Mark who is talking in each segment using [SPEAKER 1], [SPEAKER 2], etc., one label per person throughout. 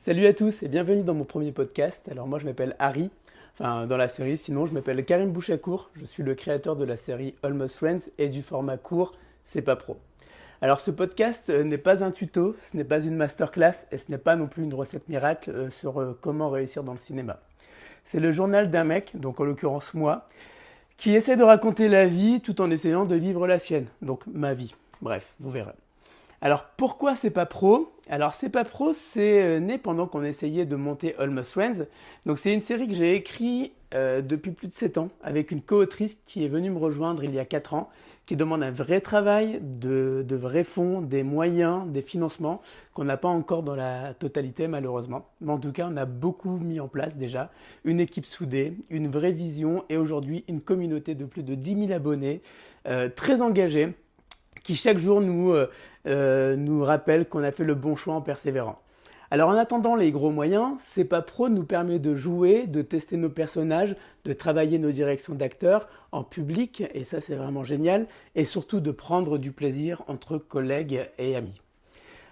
[SPEAKER 1] Salut à tous et bienvenue dans mon premier podcast. Alors moi je m'appelle Harry, enfin dans la série, sinon je m'appelle Karim Bouchakour. Je suis le créateur de la série Almost Friends et du format court C'est pas pro. Alors ce podcast n'est pas un tuto, ce n'est pas une masterclass et ce n'est pas non plus une recette miracle sur comment réussir dans le cinéma. C'est le journal d'un mec, donc en l'occurrence moi, qui essaie de raconter la vie tout en essayant de vivre la sienne, donc ma vie. Bref, vous verrez. Alors pourquoi c'est pas pro? Alors c'est pas pro, c'est né pendant qu'on essayait de monter Almost Friends. Donc c'est une série que j'ai écrite depuis plus de 7 ans avec une co-autrice qui est venue me rejoindre il y a 4 ans, qui demande un vrai travail, de vrais fonds, des moyens, des financements qu'on n'a pas encore dans la totalité malheureusement. Mais en tout cas on a beaucoup mis en place déjà, une équipe soudée, une vraie vision et aujourd'hui une communauté de plus de 10 000 abonnés très engagés qui chaque jour nous rappelle qu'on a fait le bon choix en persévérant. Alors en attendant les gros moyens, C'est pas pro nous permet de jouer, de tester nos personnages, de travailler nos directions d'acteurs en public, et ça c'est vraiment génial, et surtout de prendre du plaisir entre collègues et amis.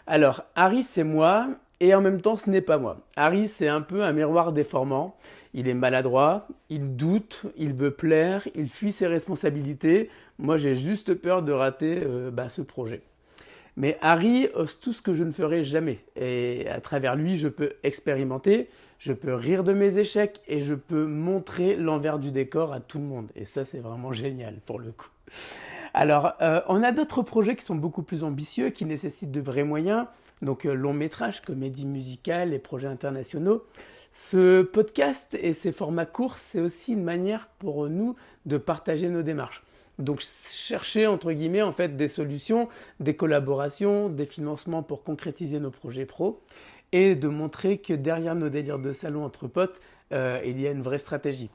[SPEAKER 1] Alors, Harry, c'est moi, et en même temps, ce n'est pas moi. Harry, c'est un peu un miroir déformant. Il est maladroit, il doute, il veut plaire, il fuit ses responsabilités. Moi, j'ai juste peur de rater ce projet. Mais Harry ose tout ce que je ne ferai jamais. Et à travers lui, je peux expérimenter, je peux rire de mes échecs et je peux montrer l'envers du décor à tout le monde. Et ça, c'est vraiment génial pour le coup. Alors, on a d'autres projets qui sont beaucoup plus ambitieux, qui nécessitent de vrais moyens, donc long métrage, comédie musicale et projets internationaux. Ce podcast et ces formats courts, c'est aussi une manière pour nous de partager nos démarches. Donc chercher entre guillemets en fait des solutions, des collaborations, des financements pour concrétiser nos projets pro et de montrer que derrière nos délires de salon entre potes, il y a une vraie stratégie.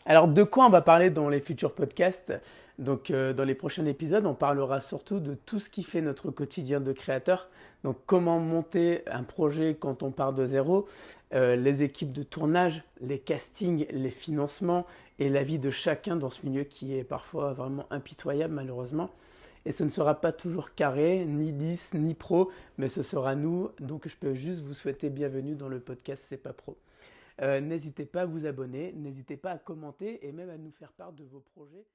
[SPEAKER 1] Alors de quoi on va parler dans les futurs podcasts? Donc dans les prochains épisodes, on parlera surtout de tout ce qui fait notre quotidien de créateur. Donc comment monter un projet quand on part de zéro, les équipes de tournage, les castings, les financements et la vie de chacun dans ce milieu qui est parfois vraiment impitoyable malheureusement. Et ce ne sera pas toujours carré, ni lisse, ni pro, mais ce sera nous. Donc je peux juste vous souhaiter bienvenue dans le podcast C'est pas pro. N'hésitez pas à vous abonner, n'hésitez pas à commenter et même à nous faire part de vos projets.